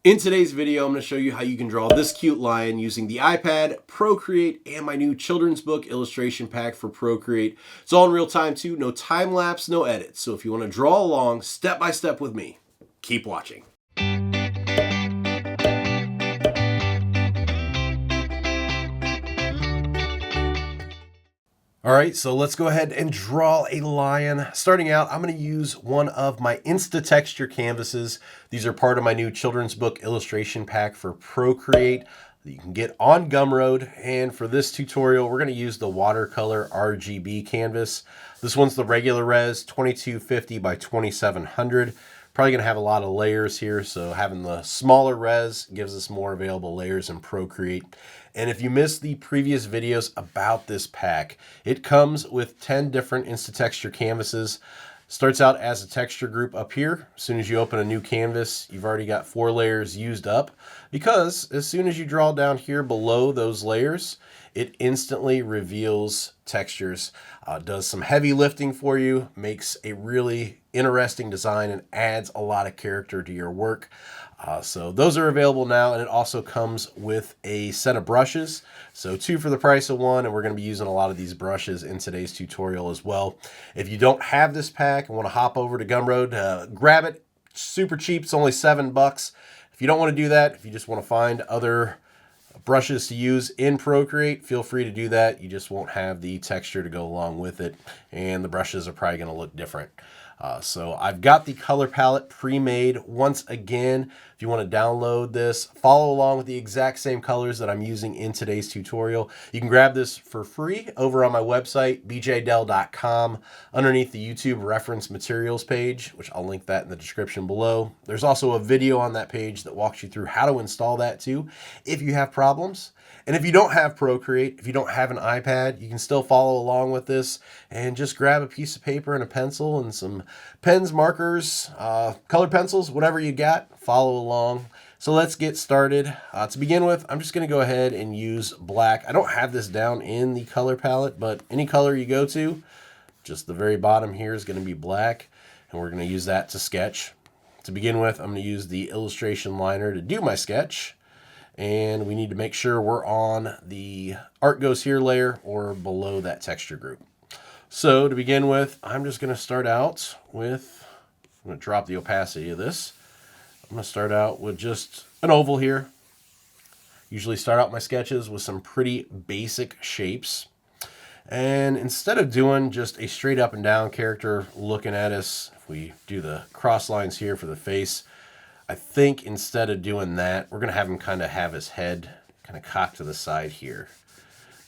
In today's video, I'm going to show you how you can draw this cute lion using the iPad, Procreate, and my new children's book illustration pack for Procreate. It's all in real time too, no time lapse, no edits. So if you want to draw along step by step with me, keep watching. All right, so let's go ahead and draw a lion. Starting out, I'm going to use one of my Insta-Texture canvases. These are part of my new children's book illustration pack for Procreate that you can get on Gumroad. And for this tutorial, we're going to use the watercolor RGB canvas. This one's the regular res, 2250 by 2700. Probably going to have a lot of layers here, so having the smaller res gives us more available layers in Procreate. And if you missed the previous videos about this pack, it comes with 10 different Insta-Texture canvases. Starts out as a texture group up here. As soon as you open a new canvas, you've already got 4 layers used up, because as soon as you draw down here below those layers, it instantly reveals textures, does some heavy lifting for you, makes a really interesting design, and adds a lot of character to your work. So those are available now, and it also comes with a set of brushes. So 2 for the price of 1, and we're going to be using a lot of these brushes in today's tutorial as well. If you don't have this pack and want to hop over to Gumroad, grab it. Super cheap. It's only $7. If you don't want to do that, if you just want to find other brushes to use in Procreate, feel free to do that. You just won't have the texture to go along with it, and the brushes are probably going to look different. So I've got the color palette pre-made. Once again, if you want to download this, follow along with the exact same colors that I'm using in today's tutorial. You can grab this for free over on my website, bjdell.com, underneath the YouTube reference materials page, which I'll link that in the description below. There's also a video on that page that walks you through how to install that too, if you have problems. And if you don't have Procreate, if you don't have an iPad, you can still follow along with this and just grab a piece of paper and a pencil and some pens, markers, colored pencils, whatever you got, follow along. So let's get started. To begin with, I'm just going to go ahead and use black. I don't have this down in the color palette, but any color you go to, just the very bottom here is going to be black, and we're going to use that to sketch. To begin with, I'm going to use the illustration liner to do my sketch. And we need to make sure we're on the Art Goes Here layer or below that texture group. So to begin with, I'm just going to start out with, I'm going to drop the opacity of this. I'm going to start out with just an oval here. Usually start out my sketches with some pretty basic shapes. And instead of doing just a straight up and down character looking at us, if we do the cross lines here for the face, I think instead of doing that, we're going to have him kind of have his head kind of cocked to the side here.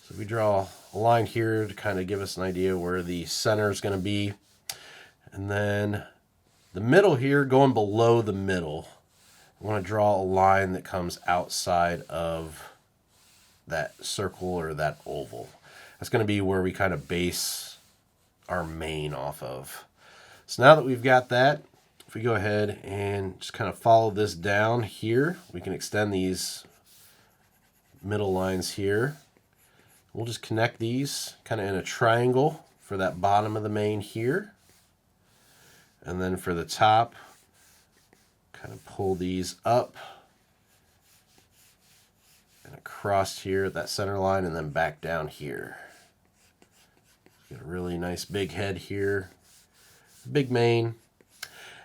So we draw a line here to kind of give us an idea where the center is going to be. And then the middle here, going below the middle, I want to draw a line that comes outside of that circle or that oval. That's going to be where we kind of base our mane off of. So now that we've got that, if we go ahead and just kind of follow this down here, we can extend these middle lines here. We'll just connect these kind of in a triangle for that bottom of the mane here. And then for the top, kind of pull these up and across here at that center line, and then back down here. Get a really nice big head here, big mane.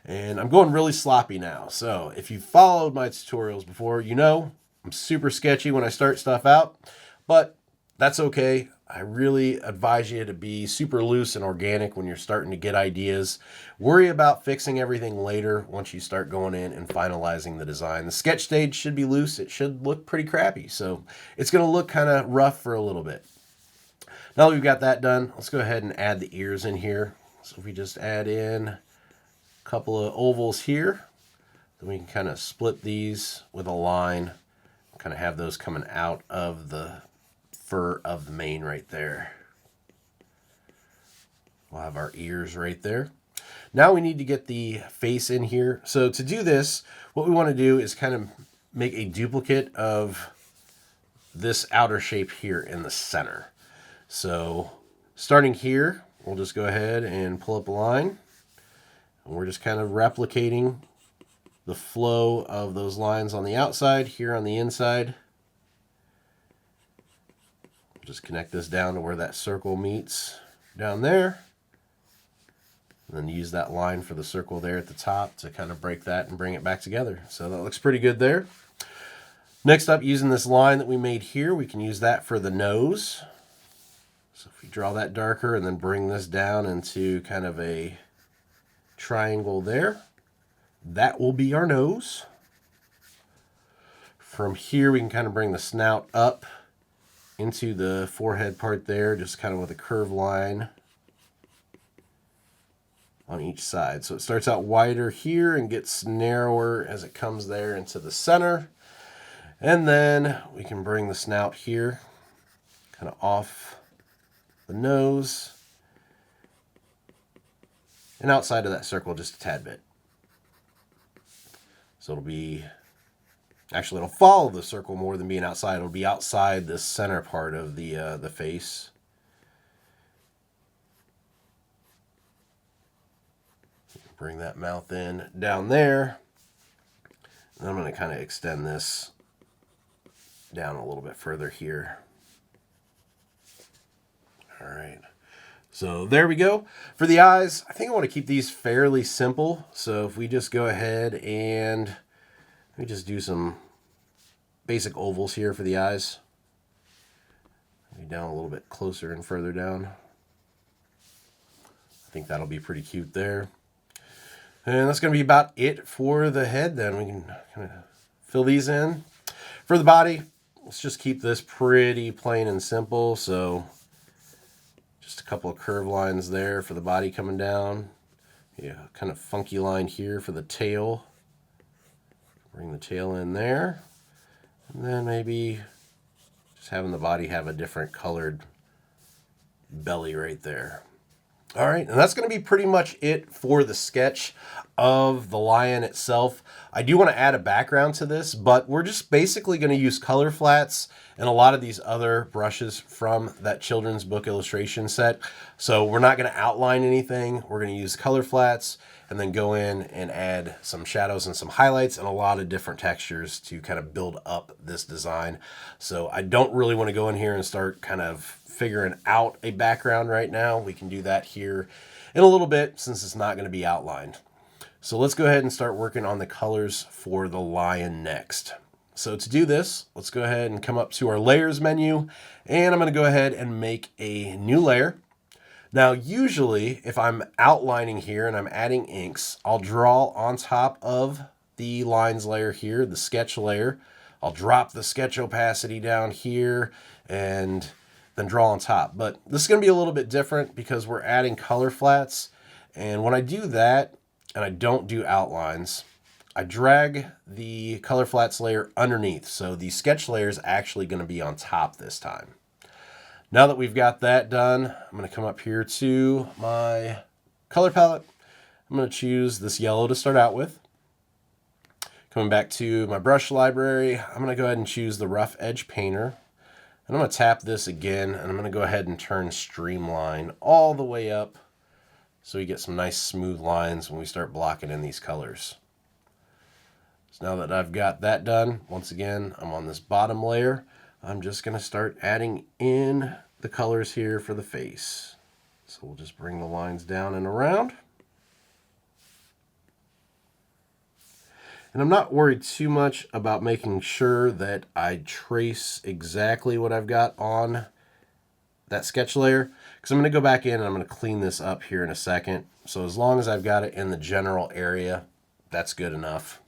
And I'm going really sloppy now. So if you've followed my tutorials before, you know I'm super sketchy when I start stuff out, but that's okay. I really advise you to be super loose and organic when you're starting to get ideas. Worry about fixing everything later once you start going in and finalizing the design. The sketch stage should be loose. It should look pretty crappy. So it's going to look kind of rough for a little bit. Now that we've got that done, let's go ahead and add the ears in here. So if we just add in couple of ovals here, then we can kind of split these with a line, kind of have those coming out of the fur of the mane right there. We'll have our ears right there. Now we need to get the face in here. So to do this, what we want to do is kind of make a duplicate of this outer shape here in the center. So starting here, we'll just go ahead and pull up a line. And we're just kind of replicating the flow of those lines on the outside, here on the inside. Just connect this down to where that circle meets down there. And then use that line for the circle there at the top to kind of break that and bring it back together. So that looks pretty good there. Next up, using this line that we made here, we can use that for the nose. So if we draw that darker and then bring this down into kind of a triangle there, that will be our nose. From here, we can kind of bring the snout up into the forehead part there, just kind of with a curved line on each side. So it starts out wider here and gets narrower as it comes there into the center. And then we can bring the snout here, kind of off the nose and outside of that circle just a tad bit. So it'll be, actually it'll follow the circle more than being outside. It'll be outside the center part of the face. Bring that mouth in down there. And I'm going to kind of extend this down a little bit further here. All right. So there we go. For the eyes, I think I want to keep these fairly simple. So if we just go ahead and we just do some basic ovals here for the eyes. Maybe down a little bit closer and further down. I think that'll be pretty cute there. And that's going to be about it for the head then. We can kind of fill these in. For the body, let's just keep this pretty plain and simple. So just a couple of curved lines there for the body coming down. Yeah, kind of funky line here for the tail. Bring the tail in there. And then maybe just having the body have a different colored belly right there. All right, and that's going to be pretty much it for the sketch of the lion itself. I do want to add a background to this, but we're just basically going to use color flats and a lot of these other brushes from that children's book illustration set. So we're not going to outline anything. We're going to use color flats and then go in and add some shadows and some highlights and a lot of different textures to kind of build up this design. So I don't really want to go in here and start kind of figuring out a background right now. We can do that here in a little bit since it's not going to be outlined. So let's go ahead and start working on the colors for the lion next. So to do this, let's go ahead and come up to our layers menu, and I'm going to go ahead and make a new layer. Now, usually if I'm outlining here and I'm adding inks, I'll draw on top of the lines layer here, the sketch layer. I'll drop the sketch opacity down here and then draw on top. But this is going to be a little bit different because we're adding color flats. And when I do that, and I don't do outlines, I drag the color flats layer underneath. So the sketch layer is actually going to be on top this time. Now that we've got that done, I'm going to come up here to my color palette. I'm going to choose this yellow to start out with. Coming back to my brush library, I'm going to go ahead and choose the rough edge painter. And I'm going to tap this again, and I'm going to go ahead and turn streamline all the way up so we get some nice smooth lines when we start blocking in these colors. So now that I've got that done, once again, I'm on this bottom layer. I'm just going to start adding in the colors here for the face. So we'll just bring the lines down and around. And I'm not worried too much about making sure that I trace exactly what I've got on that sketch layer, because I'm going to go back in and I'm going to clean this up here in a second. So as long as I've got it in the general area, that's good enough.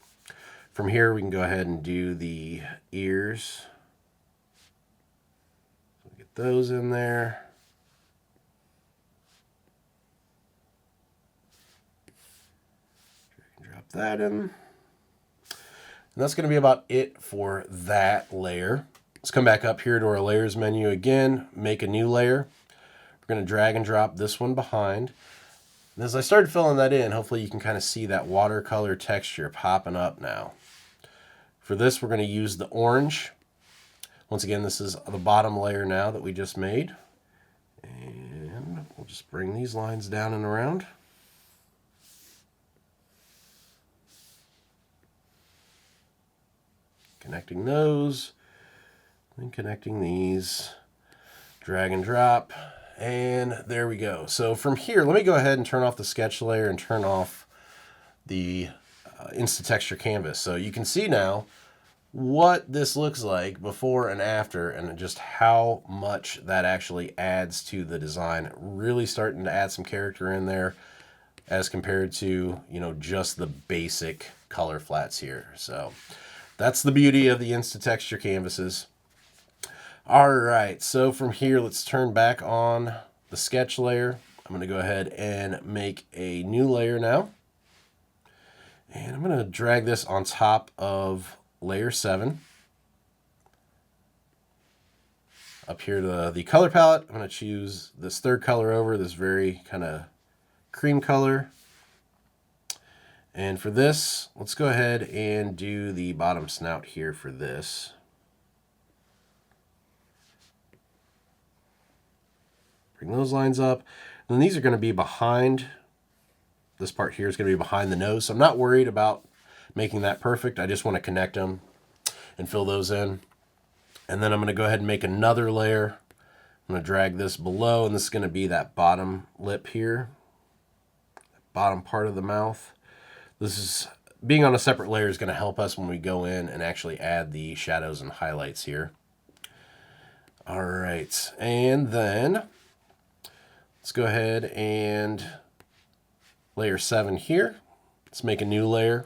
From here, we can go ahead and do the ears. So get those in there. Drop that in. And that's going to be about it for that layer. Let's come back up here to our layers menu again, make a new layer. We're going to drag and drop this one behind. And as I started filling that in, hopefully you can kind of see that watercolor texture popping up now. For this, we're going to use the orange. Once again, this is the bottom layer now that we just made. And we'll just bring these lines down and around. Connecting those, and connecting these. Drag and drop, and there we go. So from here, let me go ahead and turn off the sketch layer and turn off the Insta-Texture canvas. So you can see now what this looks like before and after, and just how much that actually adds to the design. Really starting to add some character in there as compared to, you know, just the basic color flats here. So that's the beauty of the Insta-Texture canvases. All right, so from here, let's turn back on the sketch layer. I'm going to go ahead and make a new layer now. And I'm going to drag this on top of layer 7. Up here to the color palette, I'm going to choose this third color over, this very kind of cream color. And for this, let's go ahead and do the bottom snout here for this. Bring those lines up. And then these are going to be behind, this part here is going to be behind the nose. So I'm not worried about making that perfect. I just want to connect them and fill those in. And then I'm going to go ahead and make another layer. I'm going to drag this below, and this is going to be that bottom lip here, bottom part of the mouth. This is, being on a separate layer is going to help us when we go in and actually add the shadows and highlights here. All right, and then let's go ahead and layer 7 here. Let's make a new layer.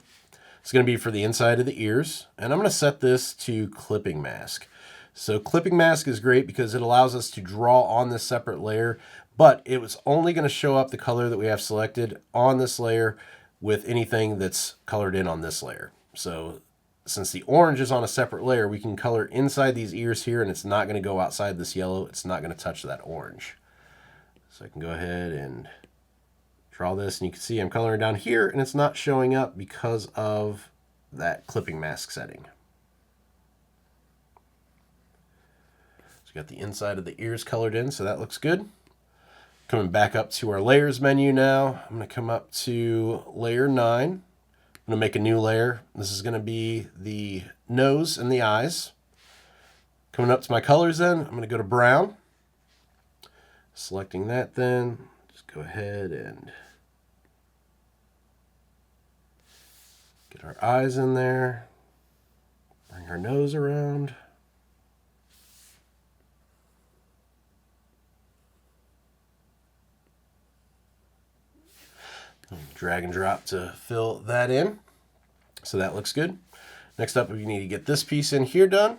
It's going to be for the inside of the ears, and I'm going to set this to clipping mask. So clipping mask is great because it allows us to draw on this separate layer, but it was only going to show up the color that we have selected on this layer with anything that's colored in on this layer. So since the orange is on a separate layer, we can color inside these ears here, and it's not going to go outside this yellow. It's not going to touch that orange. So I can go ahead and draw this, and you can see I'm coloring down here, and it's not showing up because of that clipping mask setting. So we got the inside of the ears colored in, so that looks good. Coming back up to our layers menu now, I'm going to come up to layer 9. I'm going to make a new layer. This is going to be the nose and the eyes. Coming up to my colors then, I'm going to go to brown. Selecting that then, just go ahead and get our eyes in there. Bring our nose around. Drag and drop to fill that in. So that looks good. Next up, we need to get this piece in here done.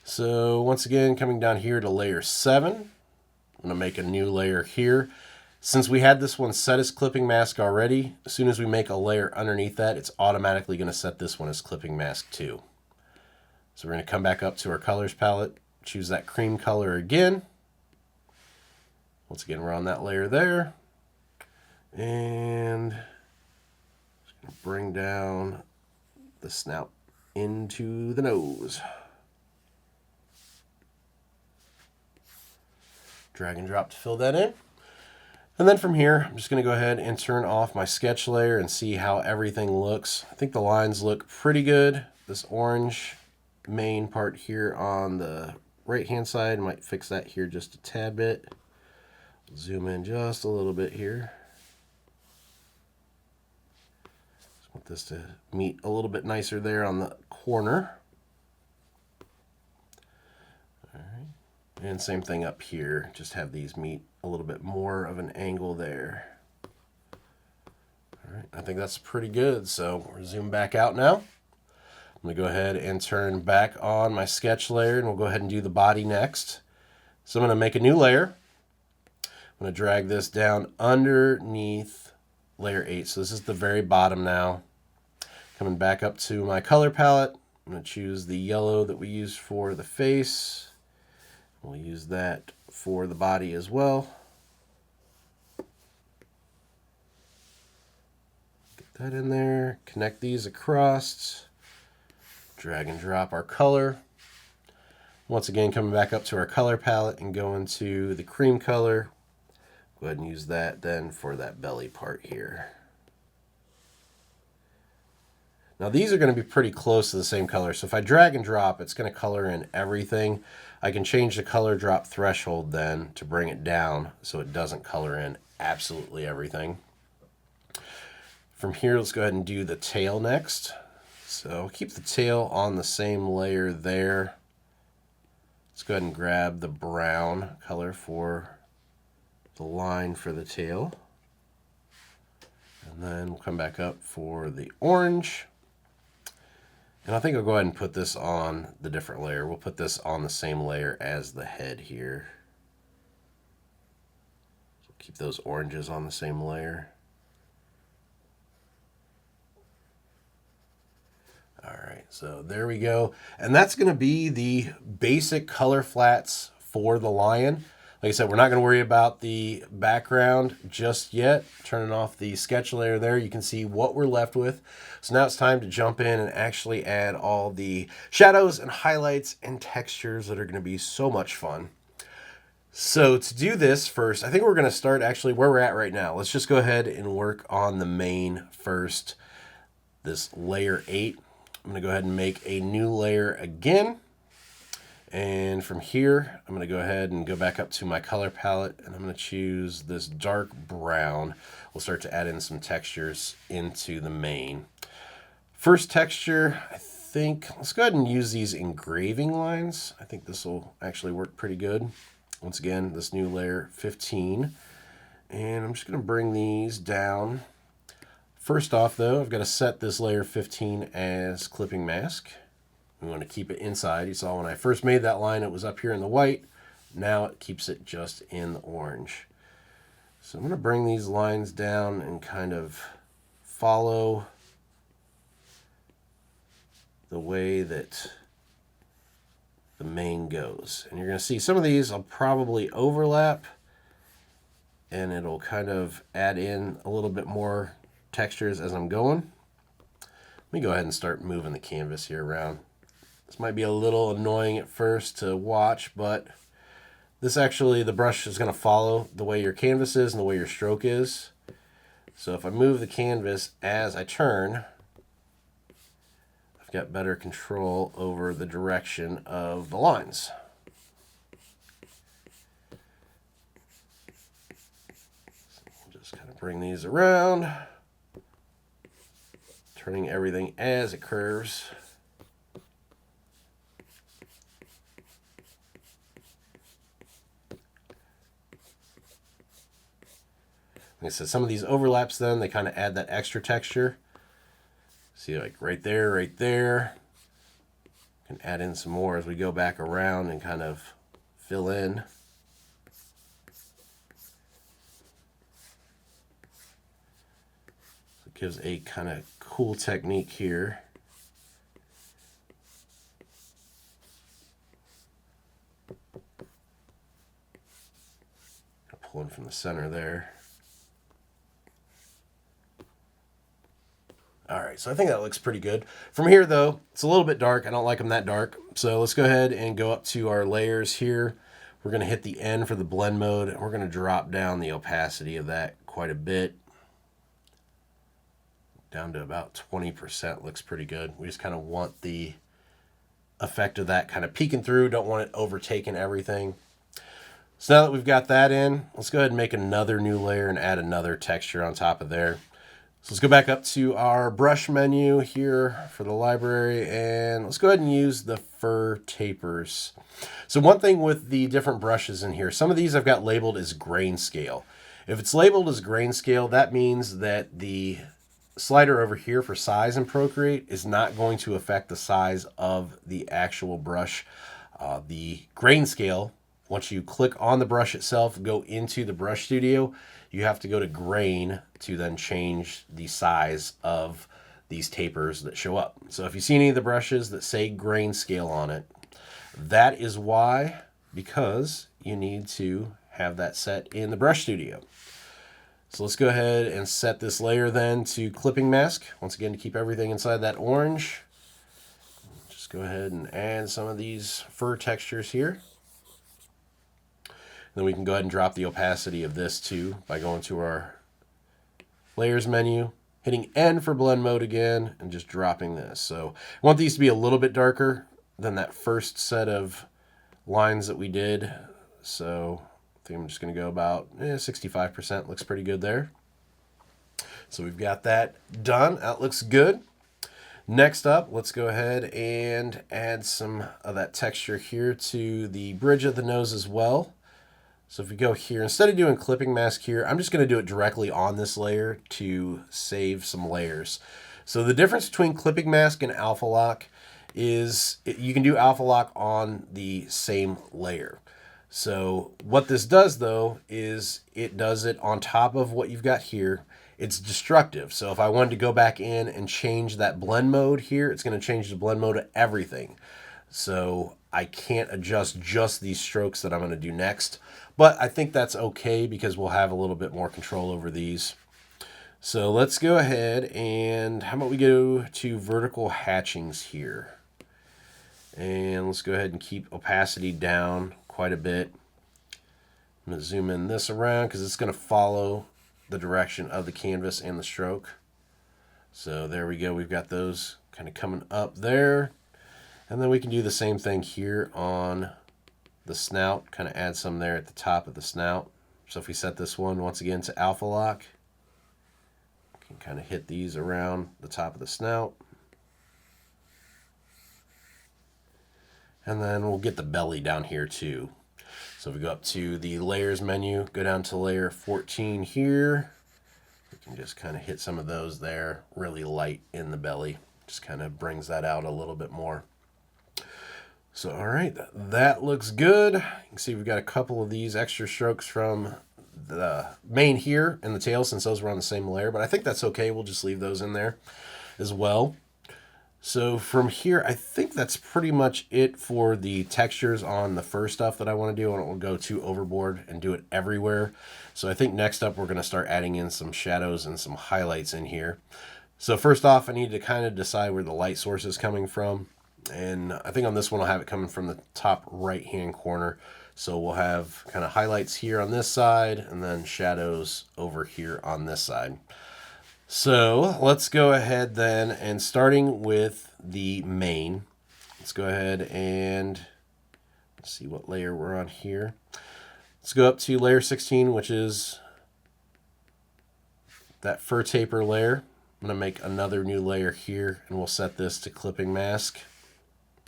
So once again, coming down here to layer 7, I'm going to make a new layer here. Since we had this one set as clipping mask already, as soon as we make a layer underneath that, it's automatically going to set this one as clipping mask too. So we're going to come back up to our colors palette, choose that cream color again. Once again, we're on that layer there. And just going to bring down the snout into the nose. Drag and drop to fill that in. And then from here, I'm just going to go ahead and turn off my sketch layer and see how everything looks. I think the lines look pretty good. This orange main part here on the right-hand side, might fix that here just a tad bit. Zoom in just a little bit here. Just want this to meet a little bit nicer there on the corner. All right. And same thing up here, just have these meet a little bit more of an angle there. All right, I think that's pretty good. So we're zoom back out now. I'm going to go ahead and turn back on my sketch layer, and we'll go ahead and do the body next. So I'm going to make a new layer. I'm going to drag this down underneath layer 8. So this is the very bottom now. Coming back up to my color palette, I'm going to choose the yellow that we used for the face. We'll use that for the body as well. Get that in there, connect these across, drag and drop our color. Once again, coming back up to our color palette and go into the cream color. Go ahead and use that then for that belly part here. Now these are going to be pretty close to the same color. So if I drag and drop, it's going to color in everything. I can change the color drop threshold then to bring it down so it doesn't color in absolutely everything. From here, let's go ahead and do the tail next. So keep the tail on the same layer there. Let's go ahead and grab the brown color for the line for the tail. And then we'll come back up for the orange. And I think I'll go ahead and put this on the different layer. We'll put this on the same layer as the head here. So keep those oranges on the same layer. All right, so there we go. And that's going to be the basic color flats for the lion. Like I said, we're not going to worry about the background just yet. Turning off the sketch layer there, you can see what we're left with. So now it's time to jump in and actually add all the shadows and highlights and textures that are going to be so much fun. So to do this first, I think we're going to start actually where we're at right now. Let's just go ahead and work on the mane first, this layer 8. I'm going to go ahead and make a new layer again. And from here, I'm going to go ahead and go back up to my color palette, and I'm going to choose this dark brown. We'll start to add in some textures into the mane. First texture, I think, let's go ahead and use these engraving lines. I think this will actually work pretty good. Once again, this new layer 15. And I'm just going to bring these down. First off, though, I've got to set this layer 15 as clipping mask. We want to keep it inside. You saw when I first made that line, it was up here in the white. Now it keeps it just in the orange. So I'm going to bring these lines down and kind of follow the way that the mane goes. And you're going to see some of these I'll probably overlap, and it'll kind of add in a little bit more textures as I'm going. Let me go ahead and start moving the canvas here around. This might be a little annoying at first to watch, but this actually, the brush is going to follow the way your canvas is and the way your stroke is. So if I move the canvas as I turn, I've got better control over the direction of the lines. So just kind of bring these around, turning everything as it curves. Like I said, some of these overlaps then, they kind of add that extra texture. See, like right there, right there. Can add in some more as we go back around and kind of fill in. So it gives a kind of cool technique here. Pulling from the center there. All right, so I think that looks pretty good. From here, though, it's a little bit dark. I don't like them that dark. So let's go ahead and go up to our layers here. We're going to hit the N for the blend mode, and we're going to drop down the opacity of that quite a bit. Down to about 20% looks pretty good. We just kind of want the effect of that kind of peeking through. Don't want it overtaking everything. So now that we've got that in, let's go ahead and make another new layer and add another texture on top of there. So let's go back up to our brush menu here for the library, and let's go ahead and use the fur tapers. So one thing with the different brushes in here, some of these I've got labeled as grayscale. If it's labeled as grayscale, that means that the slider over here for size in Procreate is not going to affect the size of the actual brush. The grayscale, once you click on the brush itself, go into the brush studio, you have to go to grain to then change the size of these tapers that show up. So if you see any of the brushes that say grayscale on it, that is why, because you need to have that set in the brush studio. So let's go ahead and set this layer then to clipping mask. Once again, to keep everything inside that orange. Just go ahead and add some of these fur textures here. Then we can go ahead and drop the opacity of this too by going to our layers menu, hitting N for blend mode again, and just dropping this. So I want these to be a little bit darker than that first set of lines that we did. So I think I'm just going to go about 65%. Looks pretty good there. So we've got that done. That looks good. Next up, let's go ahead and add some of that texture here to the bridge of the nose as well. So if we go here, instead of doing clipping mask here, I'm just going to do it directly on this layer to save some layers. So the difference between clipping mask and alpha lock is you can do alpha lock on the same layer. So what this does though is it does it on top of what you've got here. It's destructive. So if I wanted to go back in and change that blend mode here, it's going to change the blend mode to everything. So I can't adjust just these strokes that I'm going to do next. But I think that's okay because we'll have a little bit more control over these. So let's go ahead and how about we go to vertical hatchings here. And let's go ahead and keep opacity down quite a bit. I'm going to zoom in this around because it's going to follow the direction of the canvas and the stroke. So there we go. We've got those kind of coming up there. And then we can do the same thing here on the snout, kind of add some there at the top of the snout. So if we set this one once again to alpha lock, we can kind of hit these around the top of the snout. And then we'll get the belly down here too. So if we go up to the layers menu, go down to layer 14 here, we can just kind of hit some of those there, really light in the belly. Just kind of brings that out a little bit more. So, all right, that looks good. You can see we've got a couple of these extra strokes from the mane here and the tail since those were on the same layer, but I think that's okay. We'll just leave those in there as well. So from here, I think that's pretty much it for the textures on the first stuff that I want to do. I don't want to go too overboard and do it everywhere. So I think next up, we're going to start adding in some shadows and some highlights in here. So first off, I need to kind of decide where the light source is coming from. And I think on this one, I'll have it coming from the top right-hand corner. So we'll have kind of highlights here on this side and then shadows over here on this side. So let's go ahead then, and starting with the mane, let's go ahead and see what layer we're on here. Let's go up to layer 16, which is that fur taper layer. I'm going to make another new layer here, and we'll set this to clipping mask.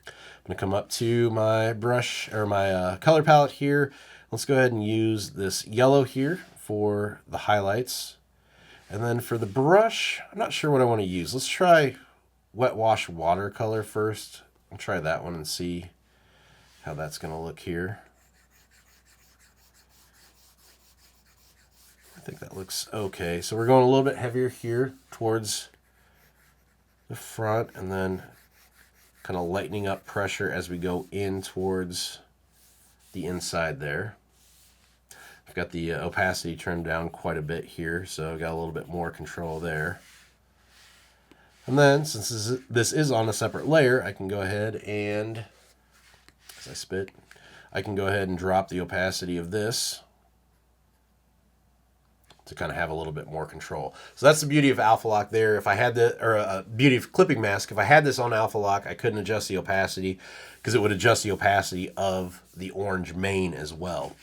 I'm going to come up to my brush or my color palette here. Let's go ahead and use this yellow here for the highlights. And then for the brush, I'm not sure what I want to use. Let's try wet wash watercolor first. I'll try that one and see how that's going to look here. I think that looks okay. So we're going a little bit heavier here towards the front and then kind of lightening up pressure as we go in towards the inside there. I've got the opacity turned down quite a bit here, so I've got a little bit more control there. And then, since this is on a separate layer, I can go ahead and, as I spit, I can go ahead and drop the opacity of this to kind of have a little bit more control. So that's the beauty of alpha lock there. If I had the, or beauty of clipping mask, if I had this on alpha lock, I couldn't adjust the opacity because it would adjust the opacity of the orange mane as well.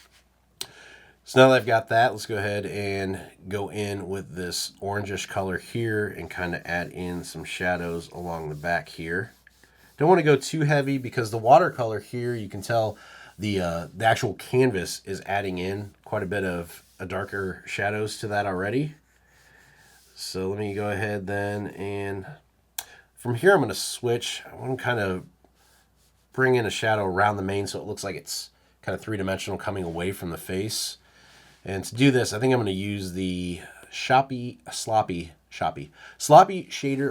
So now that I've got that, let's go ahead and go in with this orangish color here and kind of add in some shadows along the back here. Don't want to go too heavy because the watercolor here, you can tell the actual canvas is adding in quite a bit of darker shadows to that already. So let me go ahead then, and from here I'm going to switch. I want to kind of bring in a shadow around the mane so it looks like it's kind of three-dimensional coming away from the face. And to do this, I think I'm going to use the sloppy shader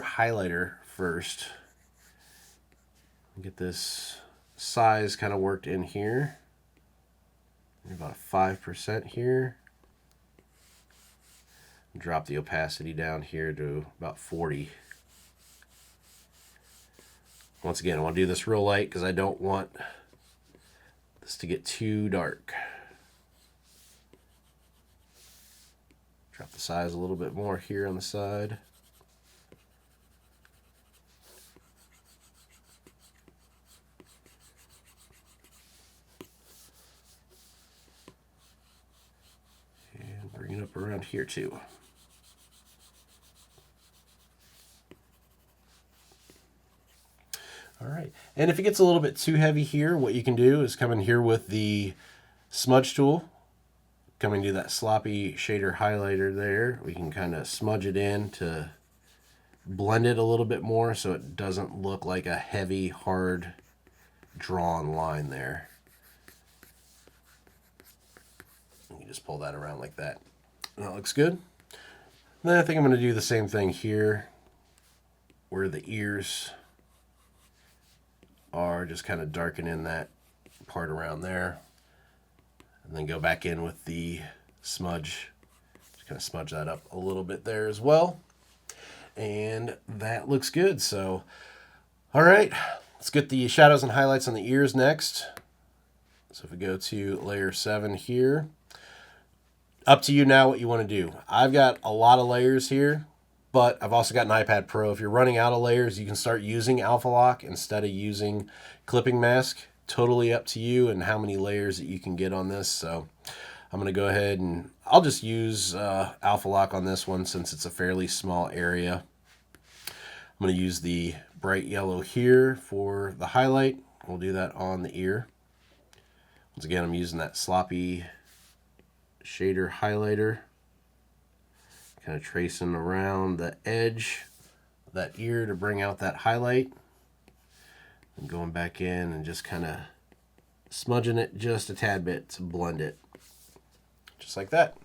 highlighter first. Get this size kind of worked in here. About a 5% here. Drop the opacity down here to about 40. Once again, I want to do this real light because I don't want this to get too dark. Drop the size a little bit more here on the side. up around here too. All right, and if it gets a little bit too heavy here, what you can do is come in here with the smudge tool, come into that sloppy shader highlighter there. We can kind of smudge it in to blend it a little bit more so it doesn't look like a heavy, hard, drawn line there. You just pull that around like that. And that looks good. And then I think I'm going to do the same thing here where the ears are, just kind of darken in that part around there. And then go back in with the smudge. Just kind of smudge that up a little bit there as well. And that looks good. So, all right, let's get the shadows and highlights on the ears next. So if we go to layer 7 here, up to you now what you want to do. I've got a lot of layers here, but I've also got an iPad Pro. If you're running out of layers, you can start using Alpha Lock instead of using Clipping Mask. Totally up to you and how many layers that you can get on this. So I'm going to go ahead and I'll just use Alpha Lock on this one since it's a fairly small area. I'm going to use the bright yellow here for the highlight. We'll do that on the ear. Once again, I'm using that sloppy shader highlighter, kind of tracing around the edge of that ear to bring out that highlight. And going back in and just kind of smudging it just a tad bit to blend it. Just like that.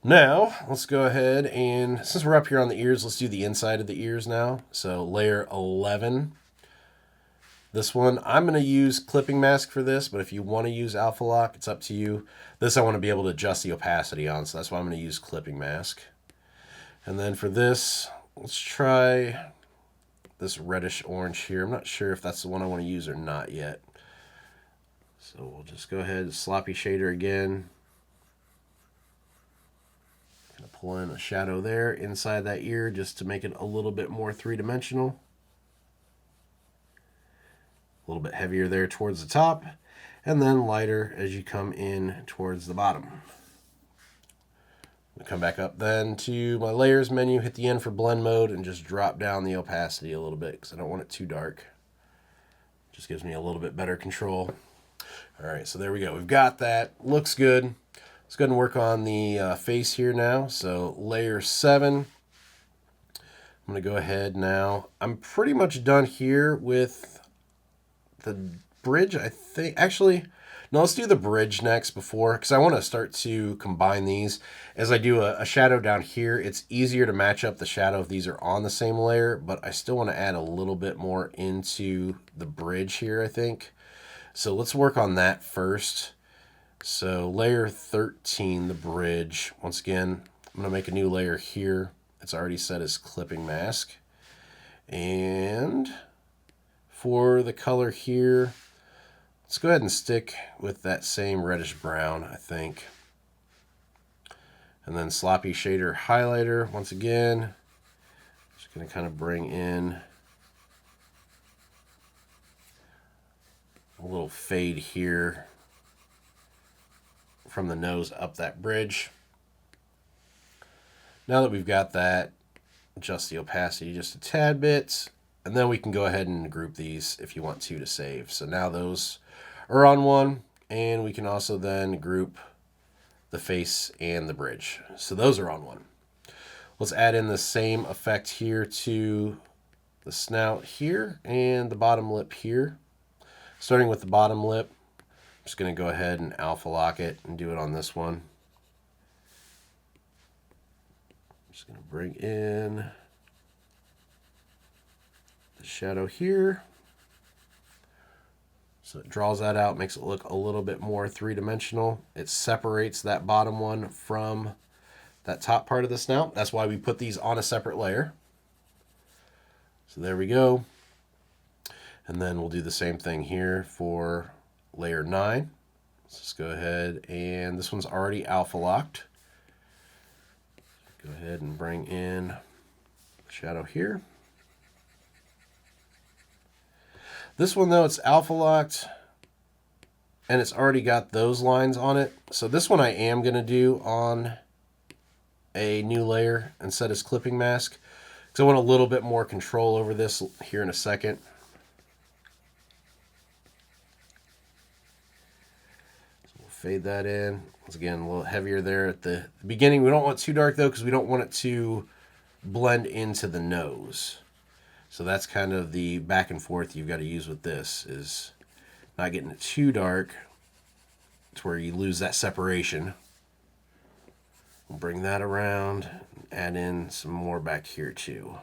Now, let's go ahead and, since we're up here on the ears, let's do the inside of the ears now. So layer 11. This one, I'm going to use Clipping Mask for this, but if you want to use Alpha Lock, it's up to you. This I want to be able to adjust the opacity on, so that's why I'm going to use Clipping Mask. And then for this, let's try this reddish orange here. I'm not sure if that's the one I want to use or not yet. So we'll just go ahead and sloppy shader again. Gonna pull in a shadow there inside that ear just to make it a little bit more three-dimensional. A little bit heavier there towards the top, and then lighter as you come in towards the bottom. I'll come back up then to my layers menu, hit the N for blend mode, and just drop down the opacity a little bit because I don't want it too dark. Just gives me a little bit better control. All right, so there we go. We've got that. Looks good. Let's go ahead and work on the face here now. So layer 7. I'm going to go ahead now. I'm pretty much done here with the bridge, I think. Actually, no, let's do the bridge next because I want to start to combine these. As I do a shadow down here, it's easier to match up the shadow if these are on the same layer, but I still want to add a little bit more into the bridge here, I think. So let's work on that first. So layer 13, the bridge. Once again, I'm going to make a new layer here. It's already set as Clipping Mask. And for the color here, let's go ahead and stick with that same reddish brown, I think. And then sloppy shader highlighter, once again. Just going to kind of bring in a little fade here from the nose up that bridge. Now that we've got that, adjust the opacity just a tad bit, and then we can go ahead and group these if you want to save. So now those are on one, and we can also then group the face and the bridge. So those are on one. Let's add in the same effect here to the snout here and the bottom lip here. Starting with the bottom lip, I'm just going to go ahead and Alpha Lock it and do it on this one. Just going to bring in the shadow here. So it draws that out, makes it look a little bit more three-dimensional. It separates that bottom one from that top part of the snout. That's why we put these on a separate layer. So there we go. And then we'll do the same thing here for layer 9. Let's just go ahead, and this one's already Alpha Locked. Go ahead and bring in the shadow here. This one, though, it's Alpha Locked. and it's already got those lines on it. So this one I am going to do on a new layer and set as clipping mask, because I want a little bit more control over this here in a second. So we'll fade that in. Once again, a little heavier there at the beginning. We don't want it too dark though, because we don't want it to blend into the nose. So that's kind of the back and forth you've got to use with this, is not getting it too dark to where you lose that separation. We'll bring that around, add in some more back here too.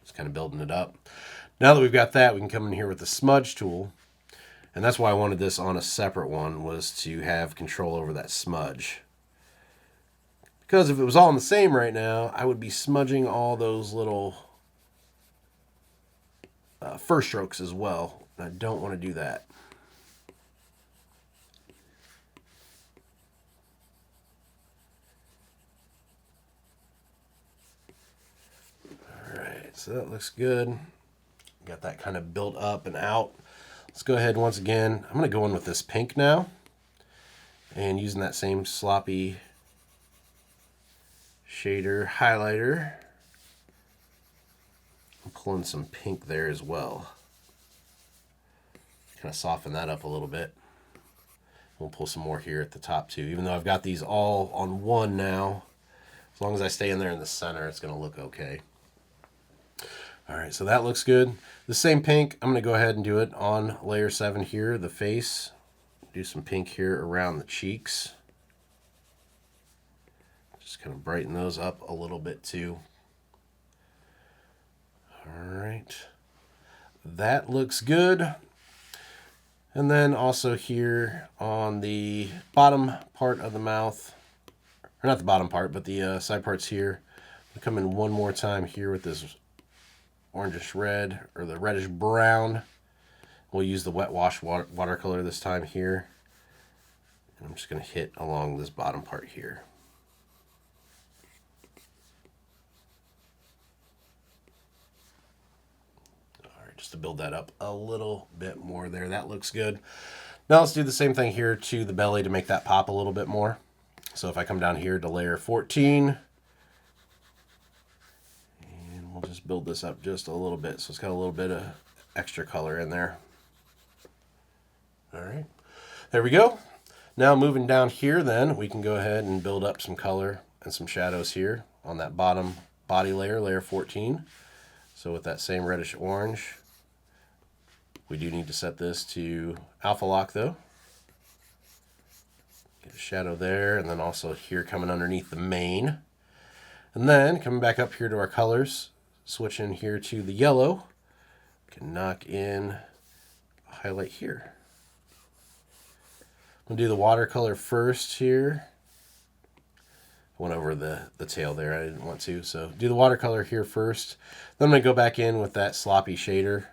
Just kind of building it up. Now that we've got that, we can come in here with the smudge tool. And that's why I wanted this on a separate one, was to have control over that smudge. Because if it was all in the same right now, I would be smudging all those little first strokes as well. And I don't want to do that. Alright, so that looks good. Got that kind of built up and out. Let's go ahead once again. I'm going to go in with this pink now. And using that same sloppy shader highlighter, I'm pulling some pink there as well. Kind of soften that up a little bit. We'll pull some more here at the top too. Even though I've got these all on one now, as long as I stay in there in the center, it's going to look okay. All right, so that looks good. The same pink, I'm going to go ahead and do it on layer 7 here, the face. Do some pink here around the cheeks. Just kind of brighten those up a little bit too. All right, that looks good. And then also here on the bottom part of the mouth, or not the bottom part, but the side parts here, I'll come in one more time here with this orangish red, or the reddish brown. We'll use the wet wash watercolor this time here. And I'm just going to hit along this bottom part here. Just to build that up a little bit more there. That looks good. Now let's do the same thing here to the belly to make that pop a little bit more. So if I come down here to layer 14, and we'll just build this up just a little bit. So it's got a little bit of extra color in there. All right, there we go. Now moving down here then, we can go ahead and build up some color and some shadows here on that bottom body layer, layer 14. So with that same reddish orange, we do need to set this to alpha lock though. Get a shadow there, and then also here coming underneath the mane. And then coming back up here to our colors, switch in here to the yellow. We can knock in a highlight here. We'll do the watercolor first here. I went over the tail there, I didn't want to. So do the watercolor here first. Then I'm going to go back in with that sloppy shader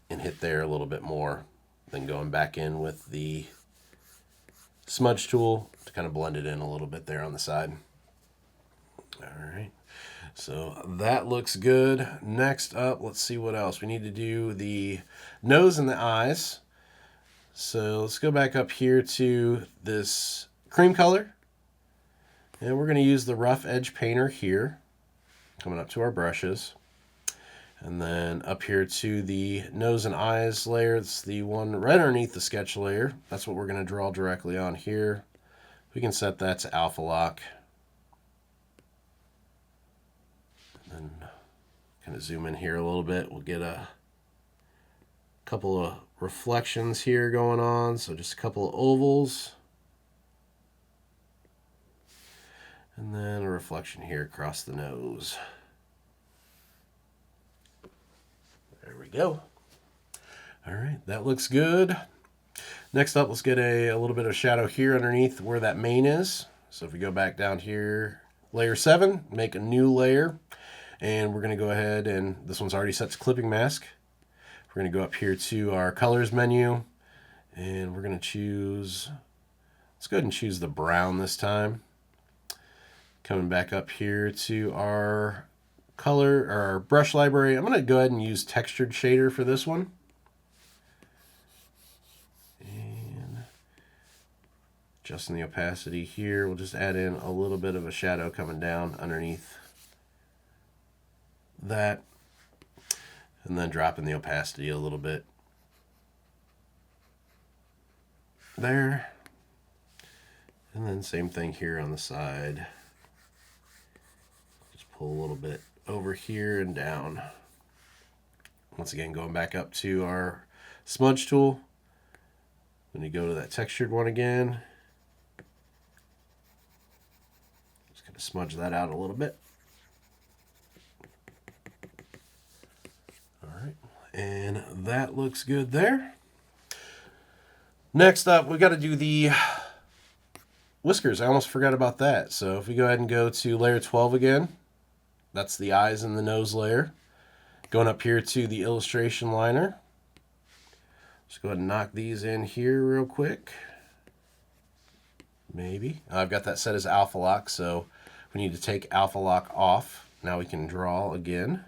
and hit there a little bit more. Then going back in with the smudge tool to kind of blend it in a little bit there on the side. All right, so that looks good. Next up, let's see what else. We need to do the nose and the eyes. So let's go back up here to this cream color. And we're going to use the rough edge painter here, coming up to our brushes. And then up here to the nose and eyes layer, it's the one right underneath the sketch layer. That's what we're going to draw directly on here. We can set that to alpha lock. And then kind of zoom in here a little bit. We'll get a couple of reflections here going on. So just a couple of ovals. And then a reflection here across the nose. There we go. All right, that looks good. Next up, let's get a little bit of shadow here underneath where that mane is. So if we go back down here, layer 7, make a new layer. And we're going to go ahead, and this one's already set to clipping mask. We're going to go up here to our colors menu. And we're going to choose, let's go ahead and choose the brown this time. Coming back up here to our color or our brush library, I'm going to go ahead and use textured shader for this one. Adjusting the opacity here, we'll just add in a little bit of a shadow coming down underneath that, and then dropping the opacity a little bit there. And then same thing here on the side. Just pull a little bit over here and down. Once again, going back up to our smudge tool. Then you go to that textured one again. Just going to smudge that out a little bit. All right, and that looks good there. Next up, we got to do the whiskers. I almost forgot about that. So if we go ahead and go to layer 12 again, that's the eyes and the nose layer. Going up here to the illustration liner. Just go ahead and knock these in here real quick. Maybe. I've got that set as alpha lock, so we need to take alpha lock off. Now we can draw again.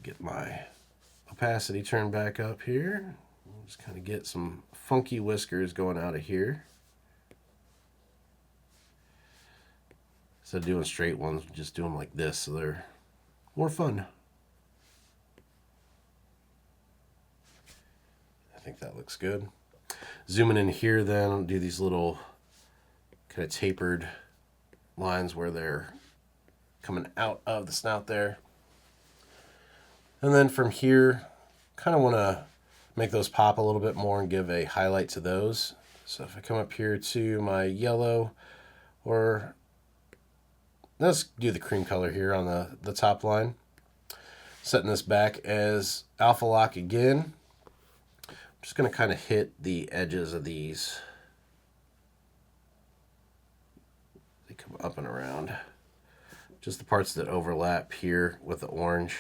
Get my opacity turned back up here. Just kind of get some funky whiskers going out of here. Instead of doing straight ones, just do them like this so they're more fun. I think that looks good. Zooming in here then, I'll do these little kind of tapered lines where they're coming out of the snout there. And then from here, kind of want to make those pop a little bit more and give a highlight to those. So if I come up here to my yellow, or let's do the cream color here on the top line. Setting this back as alpha lock again. I'm just going to kind of hit the edges of these. They come up and around. Just the parts that overlap here with the orange.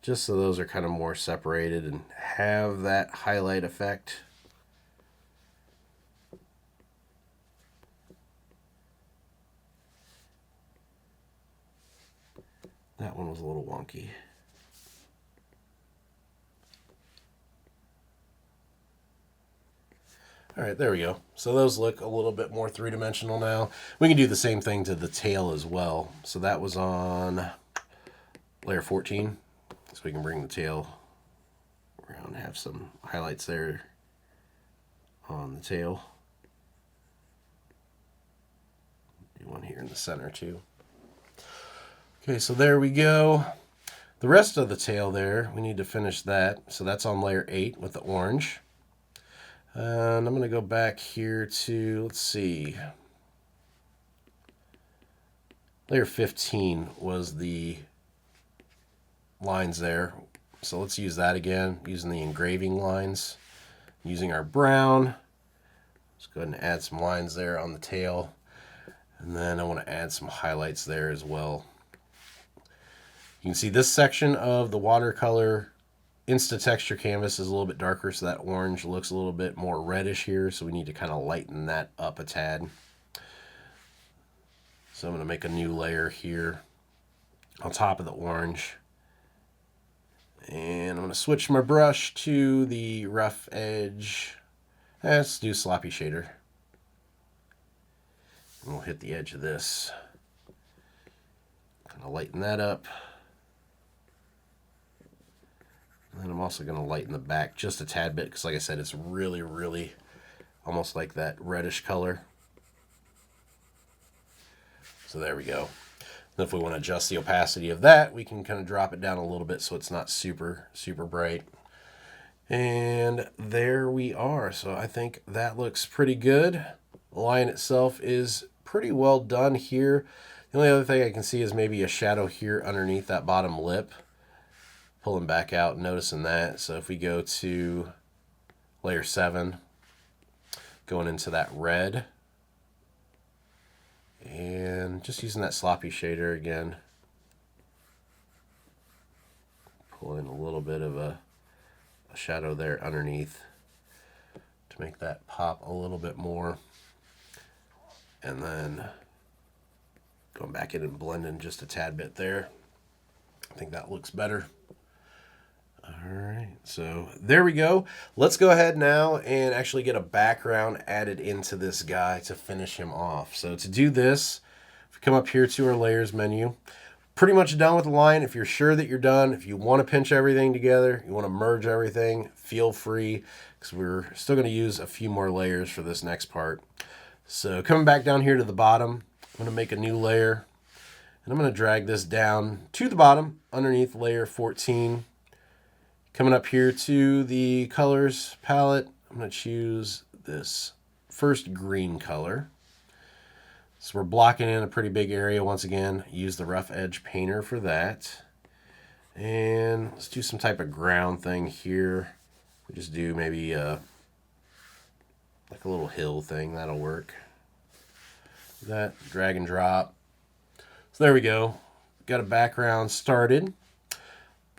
Just so those are kind of more separated and have that highlight effect. That one was a little wonky. All right, there we go. So those look a little bit more three-dimensional now. We can do the same thing to the tail as well. So that was on layer 14. So we can bring the tail around and have some highlights there on the tail. Do one here in the center too. Okay, so there we go. The rest of the tail there, we need to finish that. So that's on layer 8 with the orange. And I'm going to go back here to, let's see, layer 15 was the lines there. So let's use that again, using the engraving lines. Using our brown, let's go ahead and add some lines there on the tail. And then I want to add some highlights there as well. You can see this section of the watercolor Insta-Texture canvas is a little bit darker, so that orange looks a little bit more reddish here, so we need to kind of lighten that up a tad. So I'm going to make a new layer here on top of the orange. And I'm going to switch my brush to the rough edge. Let's do sloppy shader. And we'll hit the edge of this. Kind of lighten that up. And I'm also going to lighten the back just a tad bit because, like I said, it's really, really almost like that reddish color. So there we go. And if we want to adjust the opacity of that, we can kind of drop it down a little bit so it's not super, super bright. And there we are. So I think that looks pretty good. The line itself is pretty well done here. The only other thing I can see is maybe a shadow here underneath that bottom lip. Pulling back out, noticing that. So if we go to layer 7, going into that red, and just using that sloppy shader again, pull in a little bit of a shadow there underneath to make that pop a little bit more, and then going back in and blending just a tad bit there. I think that looks better. All right, so there we go. Let's go ahead now and actually get a background added into this guy to finish him off. So to do this, if we come up here to our layers menu, pretty much done with the line. If you're sure that you're done, if you want to pinch everything together, you want to merge everything, feel free, because we're still going to use a few more layers for this next part. So coming back down here to the bottom, I'm going to make a new layer, and I'm going to drag this down to the bottom underneath layer 14. Coming up here to the colors palette, I'm going to choose this first green color. So we're blocking in a pretty big area once again. Use the rough edge painter for that. And let's do some type of ground thing here. We just do maybe like a little hill thing. That'll work. That, drag and drop. So there we go. Got a background started.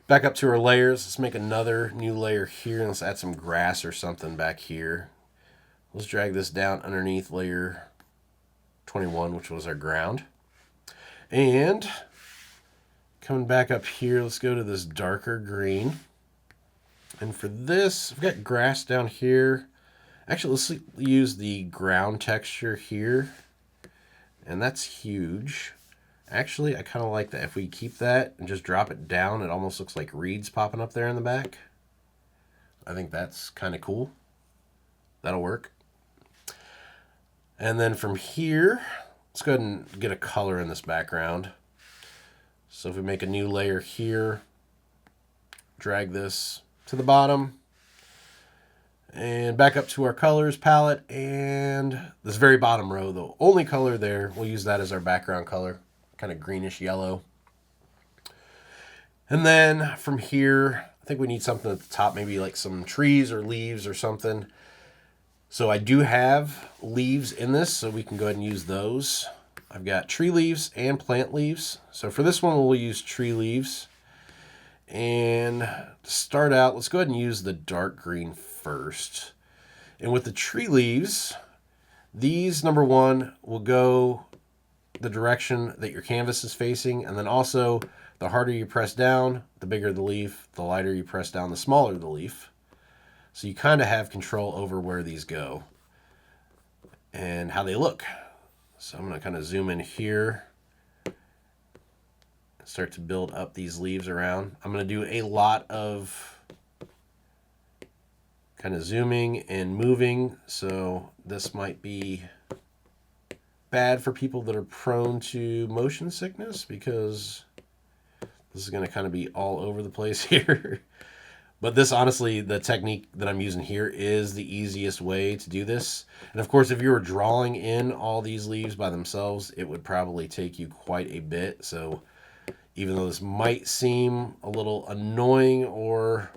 Back up to our layers. Let's make another new layer here. Let's add some grass or something back here. Let's drag this down underneath layer 21, which was our ground. And coming back up here, let's go to this darker green. And for this, I've got grass down here. Actually, let's use the ground texture here. And that's huge. Actually, I kind of like that. If we keep that and just drop it down, it almost looks like reeds popping up there in the back. I think that's kind of cool. That'll work. And then from here, let's go ahead and get a color in this background. So if we make a new layer here, drag this to the bottom, and back up to our colors palette, and this very bottom row, the only color there, we'll use that as our background color. Kind of greenish yellow. And then from here, I think we need something at the top, maybe like some trees or leaves or something. So I do have leaves in this, so we can go ahead and use those. I've got tree leaves and plant leaves. So for this one, we'll use tree leaves. And to start out, let's go ahead and use the dark green first. And with the tree leaves, these, number one, will go the direction that your canvas is facing, and then also the harder you press down, the bigger the leaf, the lighter you press down, the smaller the leaf. So you kind of have control over where these go and how they look. So I'm going to kind of zoom in here and start to build up these leaves around. I'm going to do a lot of kind of zooming and moving, so this might be bad for people that are prone to motion sickness, because this is going to kind of be all over the place here. But this, honestly, the technique that I'm using here is the easiest way to do this. And of course, if you were drawing in all these leaves by themselves, it would probably take you quite a bit. So even though this might seem a little annoying or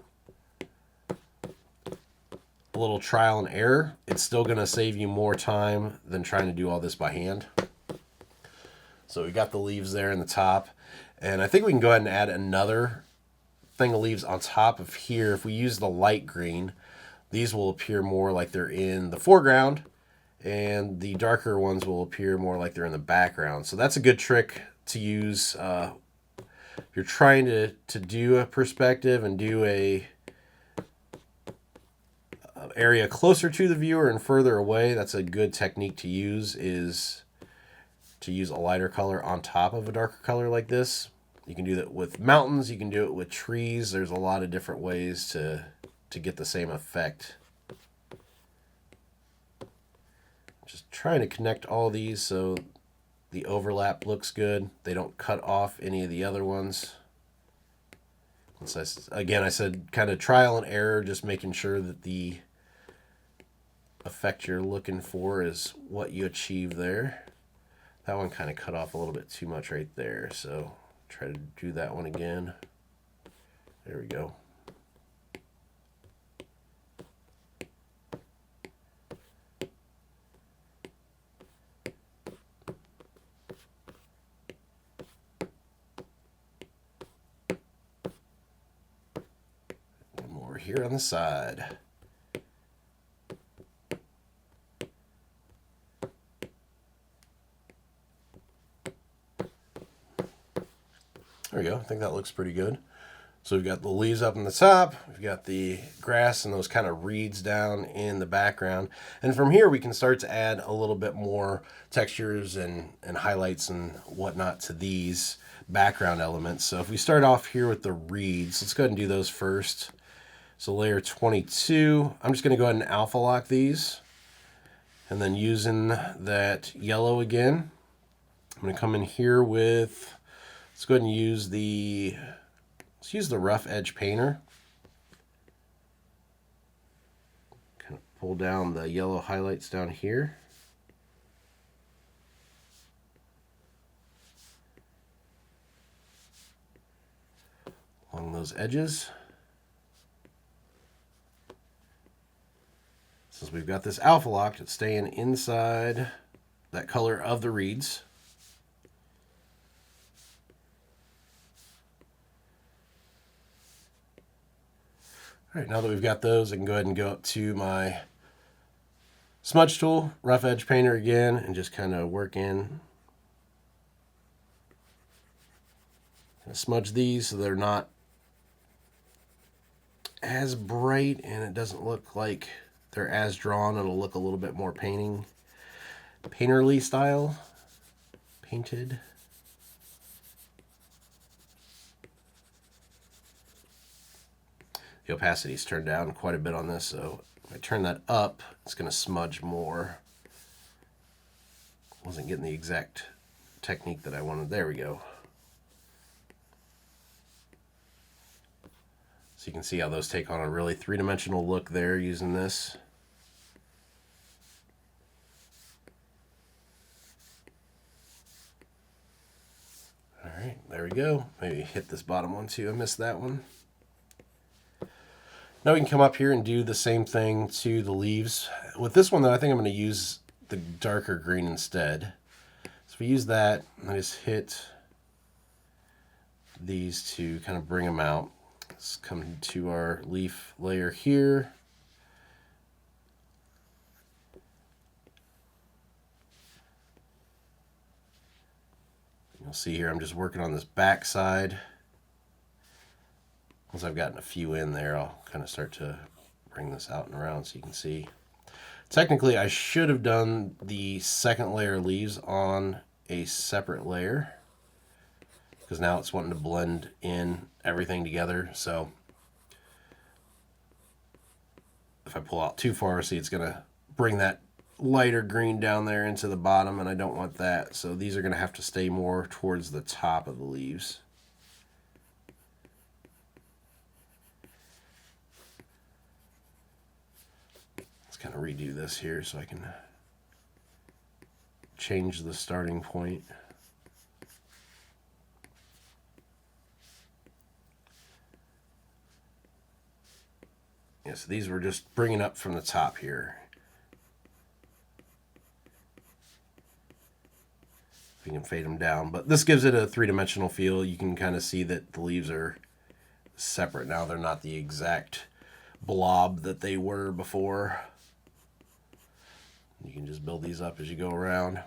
a little trial and error, it's still going to save you more time than trying to do all this by hand. So we got the leaves there in the top, and I think we can go ahead and add another thing of leaves on top of here. If we use the light green, these will appear more like they're in the foreground, and the darker ones will appear more like they're in the background. So that's a good trick to use if you're trying to do a perspective and do a area closer to the viewer and further away. That's a good technique to use, is to use a lighter color on top of a darker color like this. You can do that with mountains, you can do it with trees. There's a lot of different ways to get the same effect. Just trying to connect all these so the overlap looks good. They don't cut off any of the other ones. Again, I said kind of trial and error, just making sure that the effect you're looking for is what you achieve there. That one kind of cut off a little bit too much right there, so try to do that one again. There we go. One more here on the side. There we go. I think that looks pretty good. So we've got the leaves up in the top, we've got the grass and those kind of reeds down in the background. And from here we can start to add a little bit more textures and highlights and whatnot to these background elements. So if we start off here with the reeds, let's go ahead and do those first. So layer 22, I'm just going to go ahead and alpha lock these. And then using that yellow again, I'm going to come in here with, let's go ahead and use let's use the rough edge painter. Kind of pull down the yellow highlights down here. Along those edges. Since we've got this alpha locked, it's staying inside that color of the reeds. All right, now that we've got those, I can go ahead and go up to my smudge tool, rough edge painter again, and just kind of work in. Smudge these so they're not as bright and it doesn't look like they're as drawn. It'll look a little bit more painterly style, painted. The opacity's turned down quite a bit on this, so if I turn that up, it's going to smudge more. Wasn't getting the exact technique that I wanted. There we go. So you can see how those take on a really three-dimensional look there using this. All right, there we go. Maybe hit this bottom one too. I missed that one. Now we can come up here and do the same thing to the leaves. With this one though, I think I'm going to use the darker green instead. So if we use that, I just hit these to kind of bring them out. Let's come to our leaf layer here. You'll see here I'm just working on this back side. Once I've gotten a few in there, I'll kind of start to bring this out and around so you can see. Technically, I should have done the second layer of leaves on a separate layer because now it's wanting to blend in everything together. So if I pull out too far, see it's going to bring that lighter green down there into the bottom, and I don't want that. So these are going to have to stay more towards the top of the leaves. Kind of redo this here so I can change the starting point. Yeah, so these were just bringing up from the top here. We can fade them down, but this gives it a three-dimensional feel. You can kind of see that the leaves are separate now. They're not the exact blob that they were before. You can just build these up as you go around.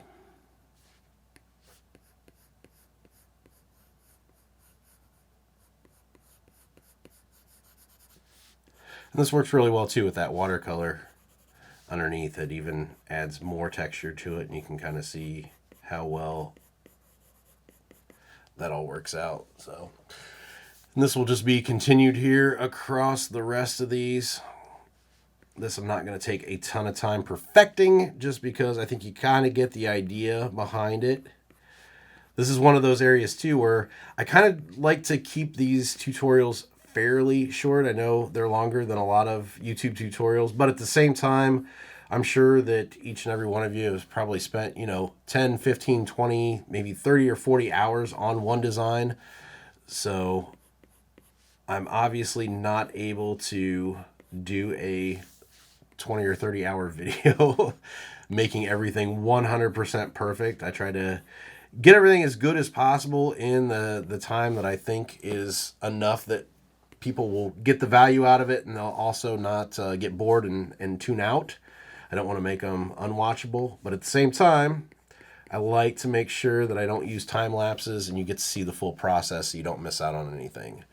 And this works really well too with that watercolor underneath. It even adds more texture to it, and you can kind of see how well that all works out. So, and this will just be continued here across the rest of these. This I'm not going to take a ton of time perfecting just because I think you kind of get the idea behind it. This is one of those areas too where I kind of like to keep these tutorials fairly short. I know they're longer than a lot of YouTube tutorials, but at the same time, I'm sure that each and every one of you has probably spent, 10, 15, 20, maybe 30 or 40 hours on one design. So I'm obviously not able to do a 20 or 30 hour video making everything 100% perfect. I try to get everything as good as possible in the time that I think is enough that people will get the value out of it, and they'll also not get bored and tune out. I don't want to make them unwatchable, but at the same time, I like to make sure that I don't use time lapses and you get to see the full process so you don't miss out on anything.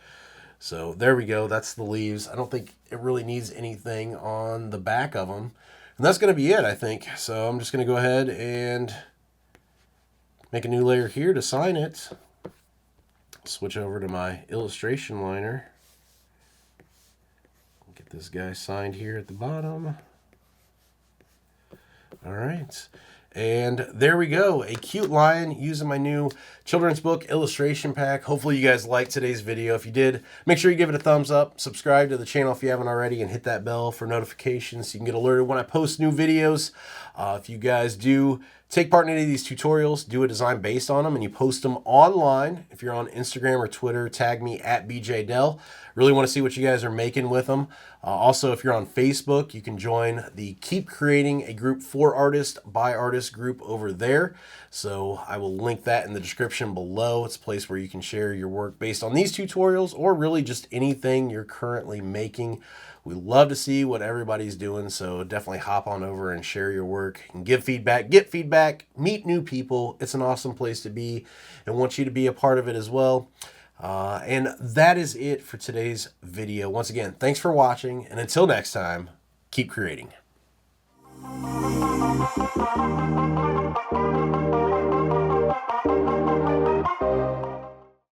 So there we go. That's the leaves. I don't think it really needs anything on the back of them. And that's going to be it, I think. So I'm just going to go ahead and make a new layer here to sign it. Switch over to my illustration liner. Get this guy signed here at the bottom. All right. And there we go, a cute lion using my new children's book illustration pack. Hopefully you guys liked today's video. If you did, make sure you give it a thumbs up, subscribe to the channel if you haven't already, and hit that bell for notifications so you can get alerted when I post new videos. If you guys do take part in any of these tutorials, do a design based on them, and you post them online. If you're on Instagram or Twitter, tag me at BJDell. Really want to see what you guys are making with them. Also, if you're on Facebook, you can join the Keep Creating a Group for Artists by Artist group over there. So I will link that in the description below. It's a place where you can share your work based on these tutorials or really just anything you're currently making. We love to see what everybody's doing, so definitely hop on over and share your work and give feedback, get feedback, meet new people. It's an awesome place to be and want you to be a part of it as well. And that is it for today's video. Once again, thanks for watching, and until next time, keep creating.